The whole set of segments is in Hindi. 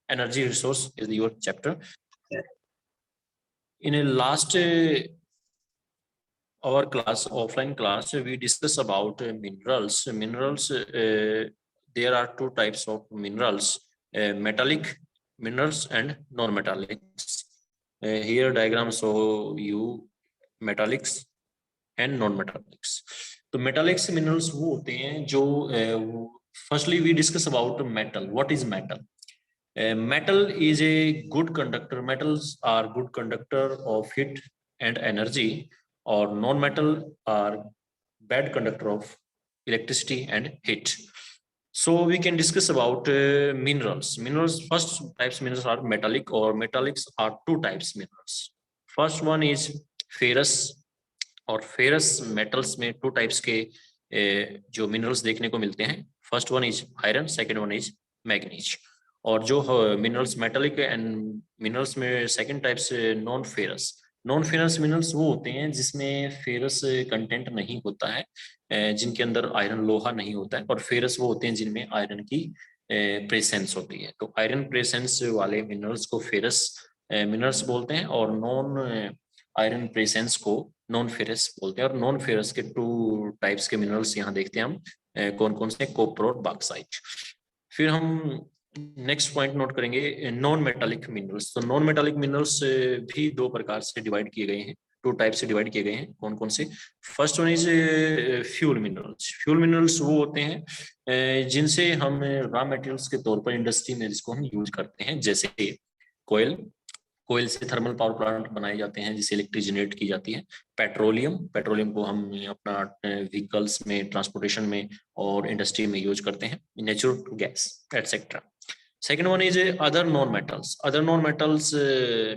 energy resource is your chapter. In a last our class, offline class, we discuss about minerals. There are two types of minerals, metallic minerals and non-metallics. Here diagram show you metallics and non-metallics. तो metallics minerals वो होते हैं जो firstly we discuss about metal. What is metal? Metal is a good conductor. Metals are good conductor of heat and energy, or non-metal are bad conductor of electricity and heat. So we can discuss about minerals. First types minerals are metallic, or metallics are two types minerals. First one is ferrous, और फेरस मेटल्स में टू टाइप्स के जो मिनरल्स देखने को मिलते हैं. First one is iron, second one is manganese. और जो मिनरल्स मेटालिक एंड मिनरल्स में second types non ferrous. Non ferrous minerals वो होते हैं जिसमें फेरस कंटेंट नहीं होता है, जिनके अंदर आयरन लोहा नहीं होता है. और फेरस वो होते हैं जिनमें आयरन की प्रेजेंस होती है. तो आयरन प्रेजेंस वाले मिनरल्स को फेरस मिनरल्स बोलते हैं, और नॉन आयरन प्रेजेंस को नॉन फेरस बोलते हैं. और नॉन फेरस के टू टाइप्स के मिनरल्स यहाँ देखते हैं हम, कौन कौन से, कॉपर और बॉक्साइट. फिर हम नेक्स्ट पॉइंट नोट करेंगे नॉन मेटालिक मिनरल्स. तो नॉन मेटालिक मिनरल्स भी दो प्रकार से डिवाइड किए गए हैं, टू टाइप से डिवाइड किए गए हैं. कौन कौन से? First one is fuel minerals. Fuel minerals वो होते हैं जिनसे हम रॉ मटेरियल्स के तौर पर इंडस्ट्री में जिसको हम यूज करते हैं, जैसे कोयल. कोयल से थर्मल पावर प्लांट बनाए जाते हैं जिससे इलेक्ट्रिसिटी जनरेट की जाती है. पेट्रोलियम को हम अपना व्हीकल्स में, ट्रांसपोर्टेशन में और इंडस्ट्री में यूज करते हैं. Natural gas etcetera. Second one is other non metals. Other non metals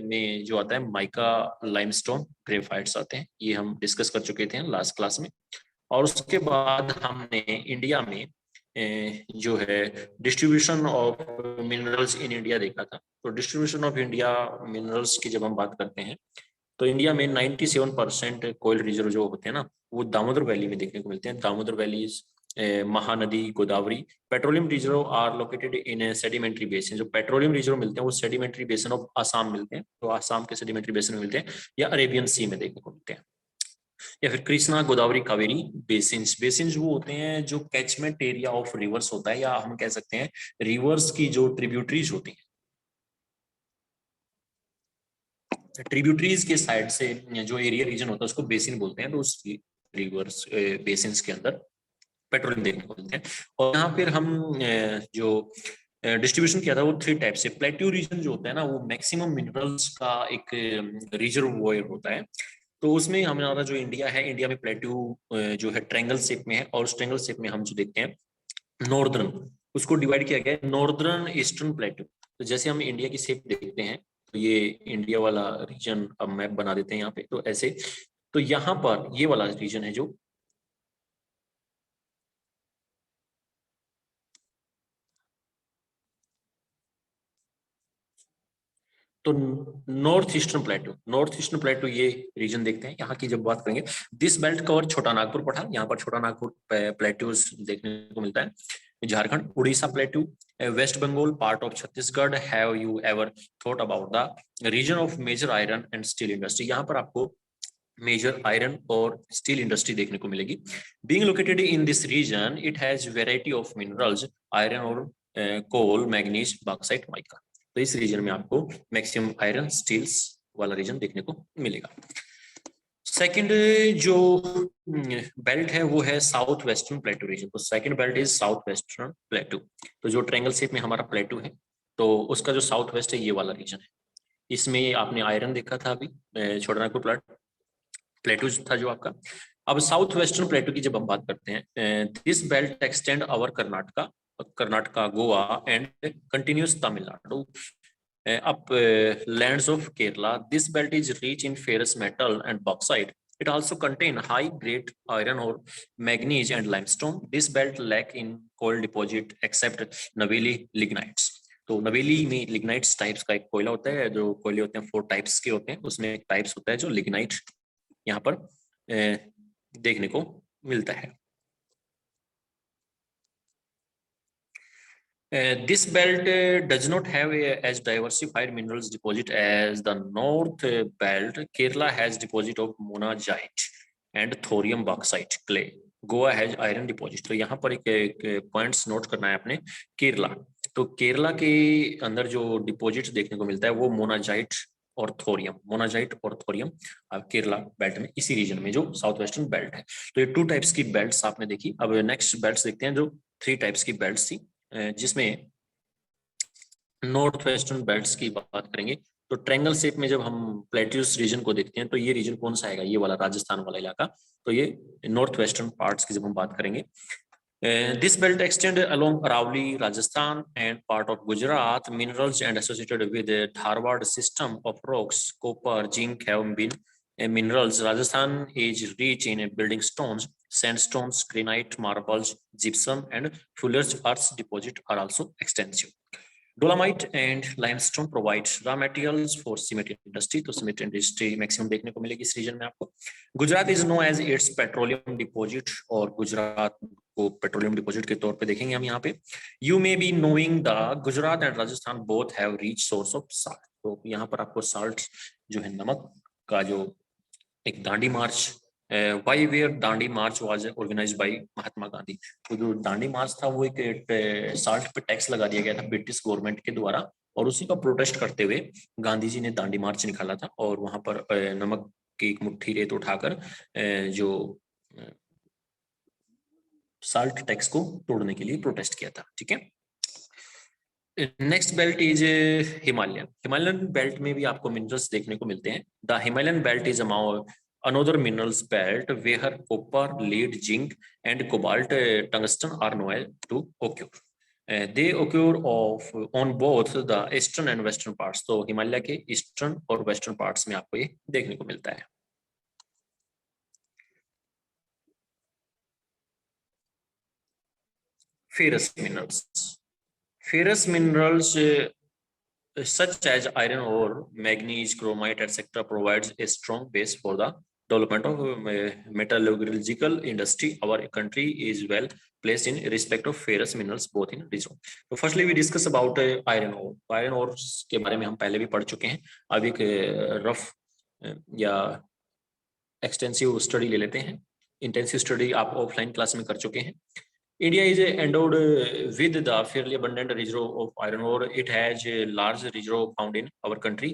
में जो आता है माइका, लाइमस्टोन, ग्रेफाइट्स आते हैं. ये हम डिस्कस कर चुके थे लास्ट क्लास में. और उसके बाद हमने इंडिया में जो है distribution of minerals in India देखा था. तो डिस्ट्रीब्यूशन ऑफ इंडिया मिनरल्स की जब हम बात करते हैं तो इंडिया में 97% कोयल रिजर्व जो होते हैं ना, वो दामोदर वैली में देखने को मिलते हैं. Damodar valleys, Mahanadi, Godavari. Petroleum reserve are located in sedimentary basin. जो पेट्रोलियम रिजर्व मिलते हैं वो सेडिमेंट्री बेसिन ऑफ आसाम मिलते हैं. तो आसाम के सेडिमेंट्री बेसिन में मिलते हैं, या अरेबियन सी में देखने को मिलते हैं. या फिर कृष्णा, गोदावरी, कावेरी बेसिन्स. बेसिन्स वो होते हैं जो कैचमेंट एरिया ऑफ रिवर्स होता है, या हम कह सकते हैं रिवर्स की जो ट्रिब्यूटरीज होती हैं, ट्रिब्यूटरीज के साइड से जो एरिया रीजन होता है उसको बेसिन बोलते हैं. तो उस रिवर्स बेसिन्स के अंदर पेट्रोलियम देखने को मिलते हैं. और यहाँ फिर हम जो डिस्ट्रीब्यूशन किया था वो थ्री टाइप से. प्लेट्यू रीजन जो होता है ना, वो मैक्सिमम मिनरल्स का एक रिजर्वोयर होता है. तो उसमें हमारा जो इंडिया है, इंडिया में प्लेट्यू जो है ट्रायंगल शेप में है. और उस ट्रायंगल शेप में हम जो देखते हैं नॉर्दर्न, उसको डिवाइड किया गया है नॉर्दर्न ईस्टर्न प्लेट्यू. तो जैसे हम इंडिया की शेप देखते हैं, तो ये इंडिया वाला रीजन, अब मैप बना देते हैं यहाँ पे. तो ऐसे, तो यहाँ पर ये वाला रीजन है जो तो नॉर्थ ईस्टर्न प्लेटू ये रीजन देखते हैं. यहाँ की जब बात करेंगे, दिस बेल्ट कवर छोटा नागपुर पठार. यहाँ पर छोटा नागपुर प्लेट्यूज देखने को मिलता है. Jharkhand, Orissa plateau, West Bengal, part of Chhattisgarh. Have you ever thought about the region of major iron and steel industry? यहाँ पर आपको मेजर आयरन और स्टील इंडस्ट्री देखने को मिलेगी. Being located in this region, it has variety of minerals, iron और कोल, मैग्नीज, बॉक्साइट, माइका. तो इस रीजन में आपको मैक्सिमम आयरन, स्टील्स वाला रीजन देखने को मिलेगा. सेकंड जो बेल्ट है वो है साउथ वेस्टर्न प्लेटू रीजन. तो second belt is south western प्लेटू. तो जो ट्रायंगल शेप में हमारा प्लेटू है, तो उसका जो साउथ वेस्ट है ये वाला रीजन है. इसमें आपने आयरन देखा था अभी, छोटा नागपुर प्लेटू था जो आपका. अब साउथ वेस्टर्न प्लेटू की जब हम बात करते हैं, this belt extend our Karnataka, Goa and continuous Tamil Nadu up lands of Kerala. This belt is rich in ferrous metal and bauxite. It also contains high grade iron ore, manganese and limestone. This belt lack in coal deposit except Naveli lignites. तो नवेली में लिग्नाइट्स टाइप्स का एक कोयला होता है. जो कोयले होते हैं 4 टाइप्स के होते हैं, उसमें एक टाइप्स होता है जो लिग्नाइट यहाँ पर देखने को मिलता है. This belt does not have as diversified minerals deposit as the north belt. Kerala has deposit of monazite and thorium bauxite clay. Goa has iron deposit. तो यहाँ पर एक पॉइंट्स नोट करना है आपने. केरला, तो केरला के अंदर जो डिपॉजिट देखने को मिलता है वो मोनाजाइट और थोरियम, मोनाजाइट और थोरियम केरला बेल्ट में, इसी रीजन में जो साउथ वेस्टर्न बेल्ट है. तो ये 2 टाइप्स की बेल्ट्स आपने देखी. अब नेक्स्ट बेल्ट्स देखते हैं जो 3 टाइप्स की बेल्ट्स थी, जिसमें नॉर्थ वेस्टर्न बेल्ट्स की बात करेंगे. तो ट्रायंगल शेप में जब हम प्लेट्यूस रीजन को देखते हैं तो ये रीजन कौन सा आएगा, ये वाला राजस्थान वाला इलाका. तो ये नॉर्थ वेस्टर्न पार्ट्स की जब हम बात करेंगे. This belt extends along Aravalli, Rajasthan and part of Gujarat. Minerals and associated with the Dharwad system of rocks, copper, zinc have been minerals. Rajasthan is rich in building stones, sandstones, granite, marbles, gypsum and fuller's earth deposits are also extensive. Dolomite and limestone provides raw materials for cement industry. तो cement industry मैक्सिमम देखने को मिलेगी इस रीजन में आपको. Gujarat is known as its petroleum deposit, और गुजरात को पेट्रोलियम डिपॉजिट के तौर पे देखेंगे हम यहाँ पे. You may be knowing the Gujarat and Rajasthan both have rich source of salt. तो यहाँ पर आपको साल्ट जो है, नमक का जो एक Dandi march, why where Dandi march was organised by Mahatma Gandhi. तो जो दांडी मार्च था वो एक साल्ट पे टैक्स लगा दिया गया था ब्रिटिश गवर्नमेंट के द्वारा, और उसी का प्रोटेस्ट करते हुए गांधी जी ने दांडी मार्च निकाला था, और वहां पर नमक की एक मुट्ठी रेत उठाकर जो साल्ट टैक्स को तोड़ने के लिए प्रोटेस्ट किया था. ठीक है. Next belt is Himalayan. Himalayan belt में भी आपको मिनरल्स देखने को मिलते हैं. The Himalayan belt is another minerals belt where copper, lead, zinc and cobalt, tungsten are known to occur. They occur on both the eastern and western parts. तो हिमालय के ईस्टर्न और वेस्टर्न पार्ट्स में आपको ये देखने को मिलता है. Ferrous minerals. Ferrous minerals such as iron ore, manganese, chromite, etc. provides a strong base for the development of metallurgical industry. Our country is well placed in respect of ferrous minerals both in region. So firstly we discuss about iron ore. Iron ore के बारे में हम पहले भी पढ़ चुके हैं. अब एक रफ या एक्सटेंसिव स्टडी ले लेते हैं. इंटेंसिव स्टडी आप ऑफलाइन क्लास में कर चुके हैं. India is endowed with the fairly abundant reserve of iron ore. It has a large reserve found in our country.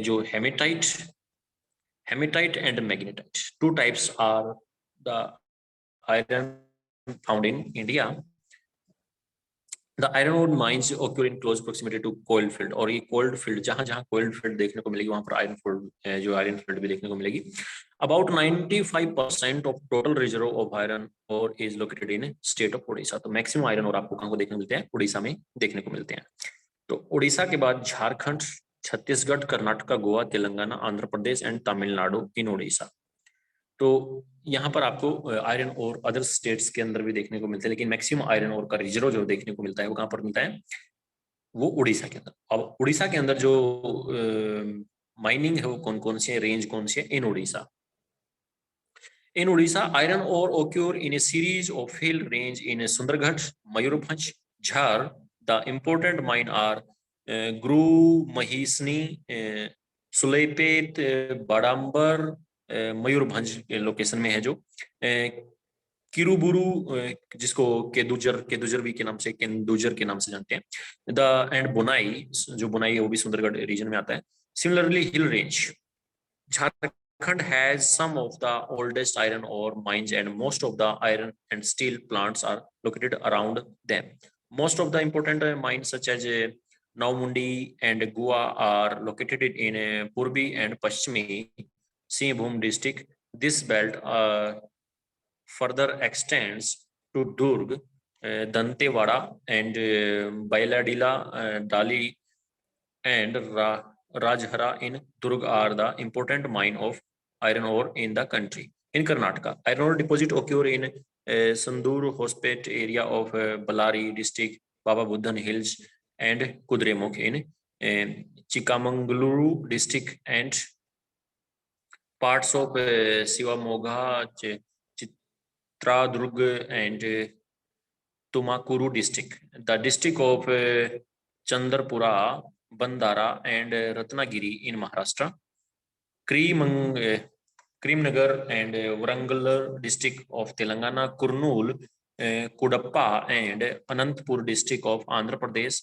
जो hematite and magnetite. 2 types are the iron found in India. The iron ore mines occur in close proximity to coal field. और ये coal field जहाँ जहाँ coal field देखने को मिलेगी वहाँ पर iron field भी देखने को मिलेगी. About 95% of total reserve of iron ore is located in state of Odisha. तो मैक्सिमम आयरन और आपको कहाँ को देखने को मिलते हैं, उड़ीसा में देखने को मिलते हैं. तो उड़ीसा के बाद झारखंड, छत्तीसगढ़, कर्नाटक, गोवा, तेलंगाना, आंध्र प्रदेश एंड तमिलनाडु इन उड़ीसा. तो यहाँ पर आपको आयरन और अदर स्टेट्स के अंदर भी देखने को मिलते हैं, लेकिन मैक्सिमम आयरन और का रिजर्व जो देखने को मिलता है वो कहाँ पर मिलता है, वो उड़ीसा के अंदर. अब उड़ीसा के अंदर जो माइनिंग है वो कौन कौन सी है, रेंज कौन सी है इन Orissa. In Odisha, iron ore occur in a series of hill range in Sundargarh, Mayurbhanj, Jhar. The important mine are Gru, Mahisni, Sulepet, Badambar, Mayurbhanj location में है जो. किरुबुरु जिसको केदुजर भी के नाम से, केंदुजर के नाम से जानते हैं. द एंड बुनाई, जो बुनाई है वो भी सुंदरगढ़ रीजन में आता है. Similarly hill range Jharkhand has some of the oldest iron ore mines and most of the iron and steel plants are located around them. Most of the important mines such as Naumundi and Goa are located in Purbi and Paschimi Simbhum district. This belt further extends to Durg, Dantewada and Bailadila, Dali and Rajhara in Durg are the important mine of iron ore in the country. In Karnataka, iron ore deposit occur in Sandur Hospet area of Ballari district, Baba Budhan Hills and Kudremukh in Chikamangaluru district and parts of Shivamogga, Chitradurg and Tumakuru district, the district of Chandrapura, Bandara and Ratnagiri in Maharashtra. Karimnagar and Warangal district of Telangana, Kurnool, Kudappa and Anantapur district of Andhra Pradesh,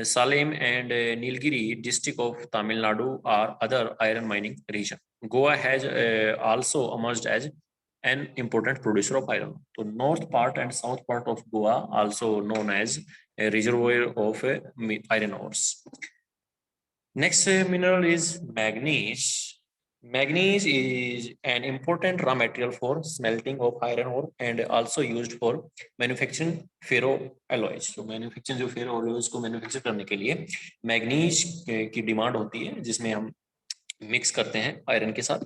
Salem and Nilgiri district of Tamil Nadu are other iron mining region. Goa has also emerged as an important producer of iron. So north part and south part of Goa also known as a reservoir of iron ores. Next mineral is manganese. Manganese is an important raw material for smelting of iron ore and also used for manufacturing ferroalloys. तो मैन्युफैक्चरिंग जो ferroalloys को मैन्युफैक्चर करने के लिए मैग्नीज की डिमांड होती है, जिसमें हम मिक्स करते हैं आयरन के साथ.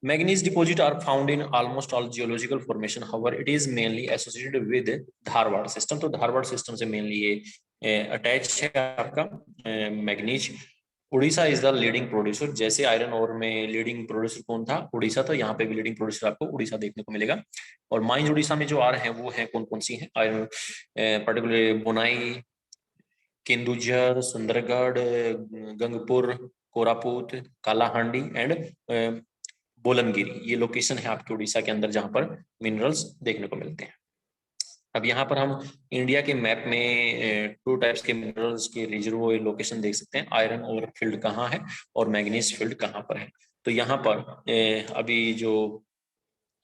Manganese deposit are found in almost all geological formation. However it is mainly associated with Dharwar system. तो धारवाड़ सिस्टम से मेनली ये अटैच है आपका manganese. Orissa is the leading producer. जैसे आयरन ओर में लीडिंग प्रोड्यूसर कौन था? उड़ीसा. तो यहाँ पे भी लीडिंग प्रोड्यूसर आपको उड़ीसा देखने को मिलेगा. और माइंस उड़ीसा में जो आ रहे हैं वो है कौन कौन सी है iron? Particular Bonai, Kendujhar, Sundargarh, Gangpur, Koraput, Kalahandi and Bolangir. ये लोकेशन है आपके उड़ीसा के अंदर जहां पर मिनरल्स देखने को मिलते हैं. अब यहाँ पर हम इंडिया के मैप में टू टाइप्स के मिनरल्स के रिजर्व लोकेशन देख सकते हैं. आयरन ओर फील्ड कहाँ है और मैग्नीज फील्ड कहाँ पर है. तो यहाँ पर अभी जो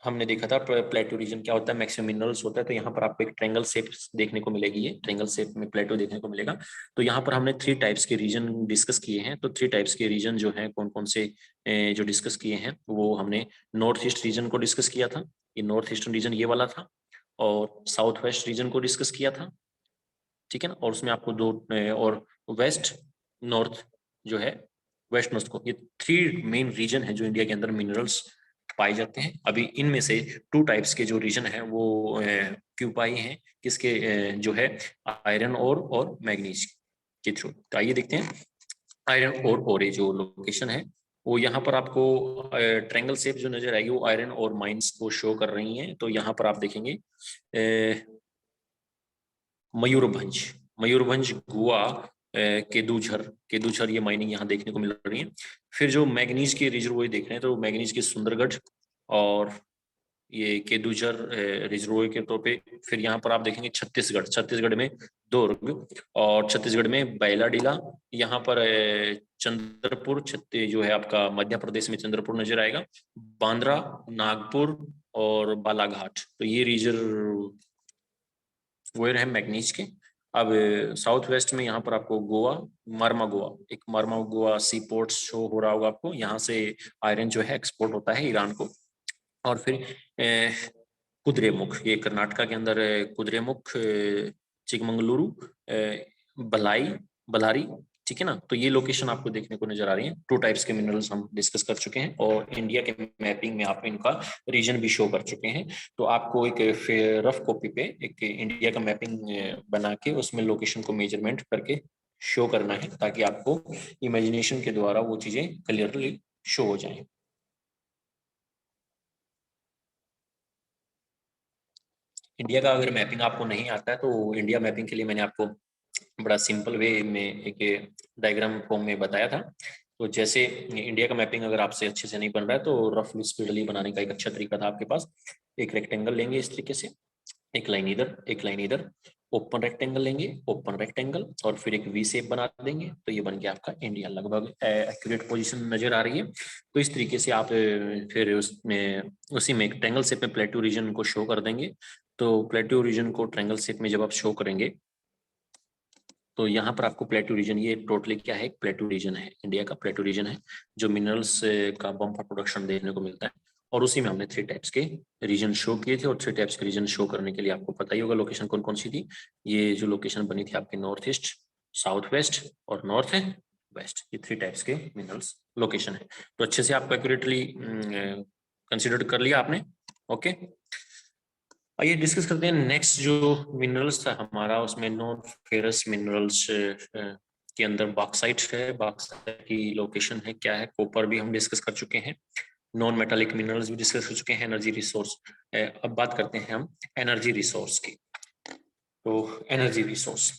हमने देखा था प्लेटो रीजन क्या होता है, मैक्सिमम मिनरल्स होता है. तो यहाँ पर आपको एक ट्रायंगल शेप देखने को मिलेगी. ये ट्रायंगल शेप में प्लेटो देखने को मिलेगा. तो यहाँ पर हमने 3 टाइप्स के रीजन डिस्कस किए हैं. तो 3 टाइप्स के रीजन जो है कौन कौन से जो डिस्कस किए हैं वो हमने नॉर्थ ईस्ट रीजन को डिस्कस किया था. ये नॉर्थ ईस्टर्न रीजन ये वाला था. और साउथ वेस्ट रीजन को डिस्कस किया था. ठीक है ना. और उसमें आपको 2 और वेस्ट नॉर्थ जो है वेस्ट नॉर्थ को, ये 3 मेन रीजन है जो इंडिया के अंदर मिनरल्स पाए जाते हैं. अभी इनमें से 2 टाइप्स के जो रीजन है वो क्यों पाए हैं, किसके जो है आयरन और मैग्नीज के थ्रू. तो आइए देखते हैं आयरन और ये जो लोकेशन है वो यहाँ पर आपको ट्रायंगल शेप जो नजर आएगी वो आयरन और माइंस को शो कर रही हैं. तो यहाँ पर आप देखेंगे मयूरभंज गोवा, केदुझर ये माइनिंग यहाँ देखने को मिल रही है. फिर जो मैग्नीज के रिजर्वोयर देख रहे हैं तो मैग्नीज के सुंदरगढ़ और ये केदुझर रिजर्वोयर के तौर पे. फिर यहाँ पर आप देखेंगे छत्तीसगढ़ में दुर्ग और छत्तीसगढ़ में बैलाडीला. यहाँ पर चंद्रपुर जो है आपका मध्य प्रदेश में चंद्रपुर नजर आएगा. बांद्रा, नागपुर और बालाघाट. तो ये रिजर्व वो है मैग्नीज के. अब साउथ वेस्ट में यहाँ पर आपको मारमा गोवा सी पोर्ट शो हो रहा होगा आपको. यहाँ से आयरन जो है एक्सपोर्ट होता है ईरान को. और फिर कुद्रेमुख, ये कर्नाटका के अंदर कुद्रेमुख, चिकमंगलुरु, बल्लारी. ठीक है ना. तो ये लोकेशन आपको देखने को नजर आ रही है. 2 टाइप्स के मिनरल्स हम डिस्कस कर चुके हैं और इंडिया के मैपिंग में आप इनका रीजन भी शो कर चुके हैं. तो आपको एक रफ कॉपी पे एक इंडिया का मैपिंग बना के उसमें लोकेशन को मेजरमेंट करके शो करना है ताकि आपको इमेजिनेशन के द्वारा वो चीजें क्लियरली शो हो जाएं. इंडिया का अगर मैपिंग आपको नहीं आता है तो इंडिया मैपिंग के लिए मैंने आपको बड़ा सिंपल वे में एक डायग्राम फॉर्म में बताया था. तो जैसे इंडिया का मैपिंग अगर आपसे अच्छे से नहीं बन रहा है तो रफली स्पीडली बनाने का एक अच्छा तरीका था आपके पास. एक रेक्टेंगल लेंगे इस तरीके से, एक लाइन इधर, ओपन रेक्टेंगल लेंगे, ओपन रेक्टेंगल और फिर एक वी शेप बना देंगे. तो ये बन गया आपका इंडिया. लगभग एक्यूरेट पोजीशन नजर आ रही है. तो इस तरीके से आप फिर उसमें उसी में एक ट्रायंगल शेप में प्लेटो रीजन को शो कर देंगे. तो प्लेटो रीजन को ट्रायंगल शेप में जब आप शो करेंगे तो यहाँ पर आपको प्लेटो रीजन, ये टोटली क्या है, प्लेटो रीजन है, इंडिया का प्लेटो रीजन है जो मिनरल्स का बम्पर प्रोडक्शन देखने को मिलता है. और उसी में हमने 3 टाइप्स के रीजन शो किए थे. और 3 टाइप्स के रीजन शो करने के लिए आपको पता ही होगा लोकेशन कौन कौन सी थी. ये जो लोकेशन बनी थी आपकी नॉर्थ ईस्ट, साउथ वेस्ट और नॉर्थ वेस्ट. ये 3 टाइप्स के मिनरल्स लोकेशन है. तो अच्छे से आपको एक्यूरेटली कंसिडर कर लिया आपने. ओके, आइए डिस्कस करते हैं नेक्स्ट जो मिनरल्स था हमारा. उसमें नॉन फेरस मिनरल्स के अंदर बॉक्साइट है. बॉक्साइट की लोकेशन है क्या है. कॉपर भी हम डिस्कस कर चुके हैं. नॉन मेटालिक मिनरल्स भी डिस्कस कर चुके हैं. Energy resource. अब बात करते हैं हम एनर्जी रिसोर्स की. तो energy resource,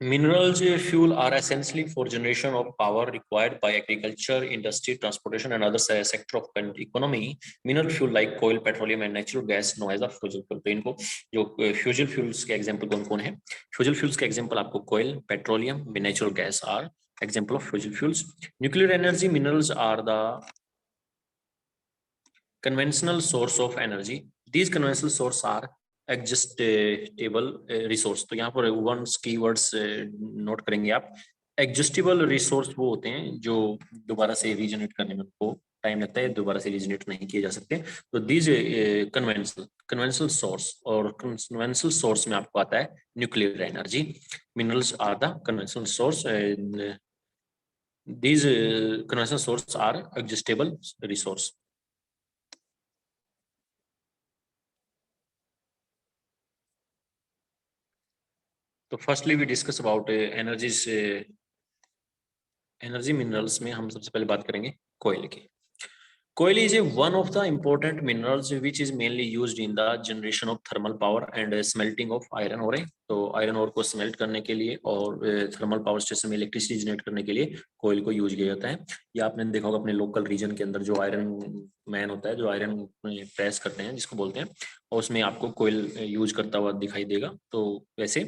minerals fuel are essentially for generation of power required by agriculture, industry, transportation, and other sector of economy. Mineral fuel like coal, petroleum, and natural gas known as the fossil fuel. तो इनको जो फ्यूजल फ्यूल्स के एग्जांपल कौन कौन है? फ्यूजल फ्यूल्स के एग्जांपल आपको कोयल, petroleum, natural gas are example of fossil fuels. Nuclear energy minerals are the conventional source of energy. These conventional source are exhaustible resource. तो यहाँ पर वंस कीवर्ड्स नोट करेंगे आप. एग्जिस्टेबल रिसोर्स वो होते हैं जो दोबारा से रीजनरेट करने में उनको टाइम लगता है, दोबारा से रीजनरेट नहीं किए जा सकते. तो दीज कन्वेंशनल सोर्स, और कन्वेंशनल सोर्स में आपको आता है nuclear energy. Minerals are the conventional source. These conventional source are exhaustible resource. तो firstly we discuss about energies. Energy minerals में हम सबसे पहले बात करेंगे कोयल की. Coal is one of the important minerals which is mainly used in the generation of thermal power and smelting of iron ore. तो आयरन ओर को स्मेल्ट करने के लिए और थर्मल पावर स्टेशन में इलेक्ट्रिसिटी जनरेट करने के लिए कोयल को यूज किया जाता है. या आपने देखा होगा अपने लोकल रीजन के अंदर जो आयरन मैन होता है, जो आयरन प्रेस करते हैं जिसको बोलते हैं, और उसमें आपको कोयल यूज करता हुआ दिखाई देगा. तो वैसे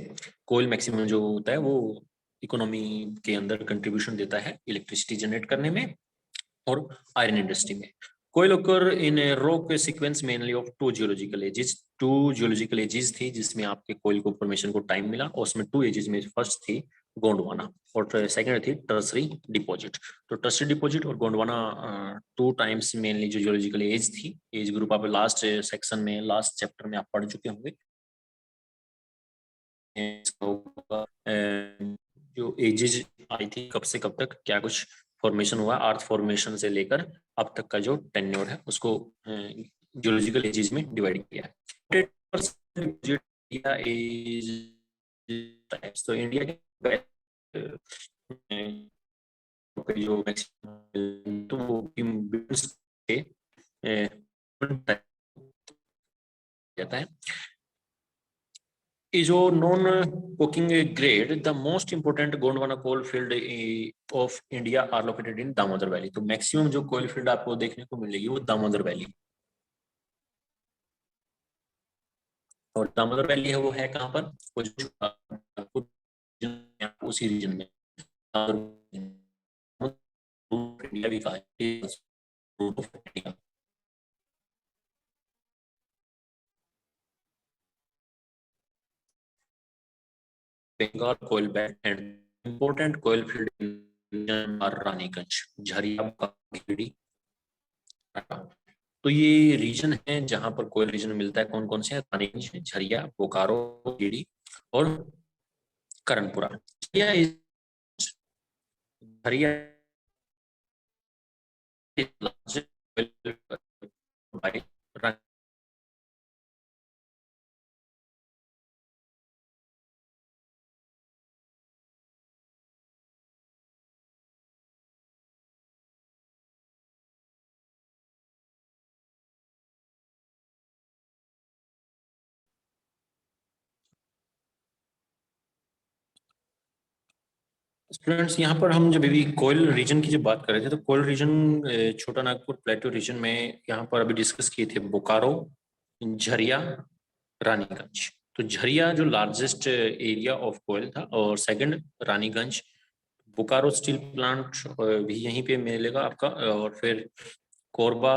कोयल मैक्सिमम जो होता है वो इकोनॉमी के अंदर कंट्रीब्यूशन देता है इलेक्ट्रिसिटी जनरेट करने में और आयरन इंडस्ट्री में. कोयल occur in a rock sequence mainly of two geological ages. Two geological ages थी जिसमें आपके कोयल को फॉर्मेशन को टाइम मिला, और उसमें टू एजेस में फर्स्ट थी गोंडवाना और सेकंड थी टर्सरी डिपॉजिट. तो टर्सरी डिपॉजिट और गोंडवाना टू टाइम्स मेनली जो जियोलॉजिकल एज थी, एज ग्रुप आप लास्ट सेक्शन में लास्ट चैप्टर में आप पढ़ चुके होंगे. जो एजेस आई थी कब से कब तक क्या कुछ फॉर्मेशन हुआ, अर्थ फॉर्मेशन से लेकर अब तक का जो टेन्योर है उसको जियोलॉजिकल एजेस में डिवाइड किया है. तो इंडिया के जो तो जाता है. is a non-coking grade. The most important Gondwana coal field of India are located in Damodar Valley. तो मैक्सिमम जो कोयल फील्ड आपको देखने को मिलेगी वो दामोदर वैली. और दामोदर वैली है वो है कहाँ पर? वो उसी रीजन में इंडिया भी कहा है. Bengal coal belt and important coal field in Raniganj, Jharia, Giridih. तो ये रीजन है जहां पर कोयल रीजन मिलता है. कौन कौन से हैं? रानीगंज, झरिया, बोकारो, गिरिडीह और करणपुरा. झरिया स्टूडेंट्स, यहाँ पर हम जब भी कोयल रीजन की जब बात कर रहे थे तो कोयल रीजन छोटा नागपुर प्लेटो रीजन में यहाँ पर अभी डिस्कस किए थे बोकारो, झरिया, रानीगंज. तो झरिया जो लार्जेस्ट एरिया ऑफ कोयल था, और second Raniganj. Bokaro steel plant भी यहीं पे मिलेगा आपका, और फिर कोरबा,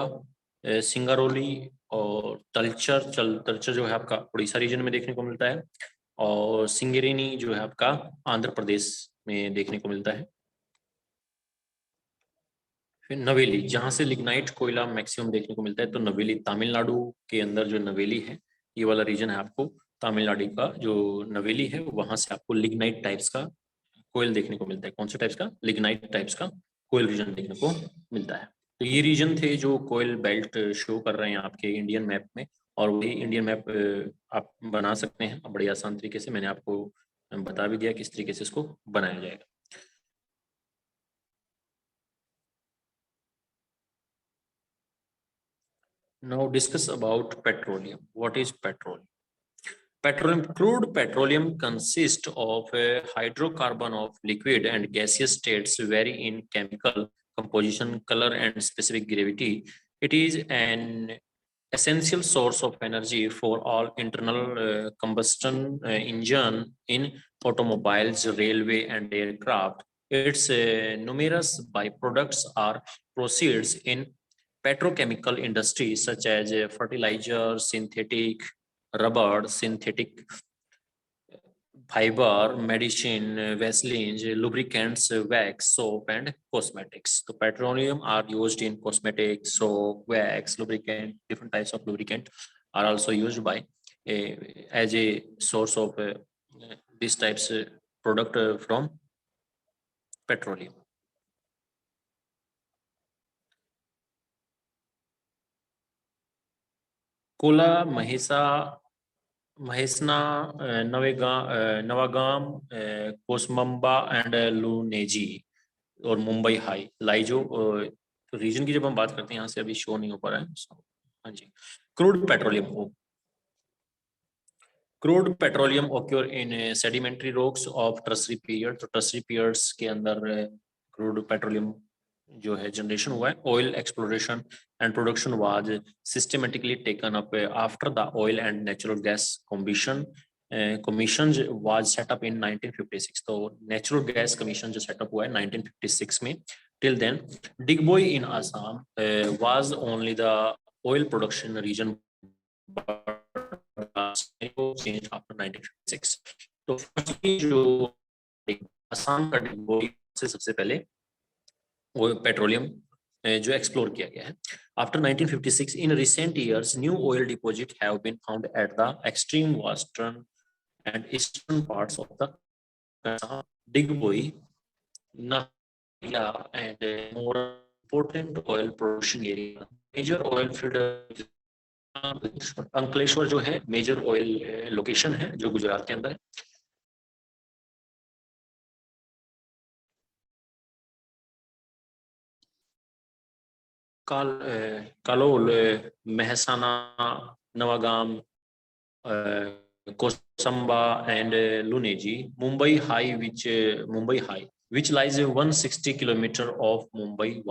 सिंगारौली और तलचर जो है आपका उड़ीसा रीजन में देखने को मिलता है, और सिंगरेनी जो है आपका आंध्र प्रदेश में देखने को मिलता है. फिर नवेली, जहां से लिग्नाइट कोयला मैक्सिमम देखने को मिलता है, तो नवेली तमिलनाडु के अंदर जो नवेली है ये वाला रीजन है आपको. तमिलनाडु का जो नवेली है वहां से आपको लिग्नाइट टाइप्स का कोयल देखने को मिलता है. कौन से टाइप्स का? लिग्नाइट टाइप्स का कोयल रीजन देखने को मिलता है. तो ये रीजन थे जो कोयल बेल्ट शो कर रहे हैं आपके इंडियन मैप में, और वही इंडियन मैप आप बना सकते हैं बड़ी आसान तरीके से. मैंने आपको बता भी दिया किस तरीके से इसको बनाया जाएगा. Now discuss about petroleum. What is petroleum? Crude petroleum consists of a hydrocarbon of liquid and gaseous states vary in chemical composition, color, and specific gravity. It is an essential source of energy for all internal combustion engine in automobiles, railway, and aircraft. Its numerous byproducts are proceeds in petrochemical industries such as fertilizer, synthetic rubber, synthetic fiber, medicine, vaselines, lubricants, wax, soap, and cosmetics. So petroleum are used in cosmetics, soap, wax, lubricant, different types of lubricant are also used by as a source of these types product from petroleum. Kola, Mahisa, Mahesna, Navagam, Kosmamba, and Luneji और मुंबई हाई लाइजो रीजन की जब हम बात करते हैं यहाँ से अभी शो नहीं हो पा रहा है हाँ जी crude petroleum crude petroleum occur in sedimentary rocks of tertiary period तो टर्सरी पीरियड्स के अंदर क्रूड पेट्रोलियम जो है जनरेशन हुआ है oil exploration and production was systematically taken up after the oil and natural gas combustion commission was set up in 1956 तो नेचुरल गैस कमीशन जो सेटअप हुआ है 1956 में till then Digboi in Assam was only the oil production reason changed after 1956 तो जो असम का डिगबोई से सबसे पहले वो पेट्रोलियम जो एक्सप्लोर किया गया है after 1956 in recent years new oil deposit have been found at the extreme western and eastern parts of the Digboy, Nahila, and more important oil producing area. Major oil field Ankleshwar जो है मेजर ऑयल लोकेशन है जो गुजरात के अंदर है Kalol Mehsana Navagam Kosamba and Luneji, Mumbai High, which lies 160 kilometers of Mumbai.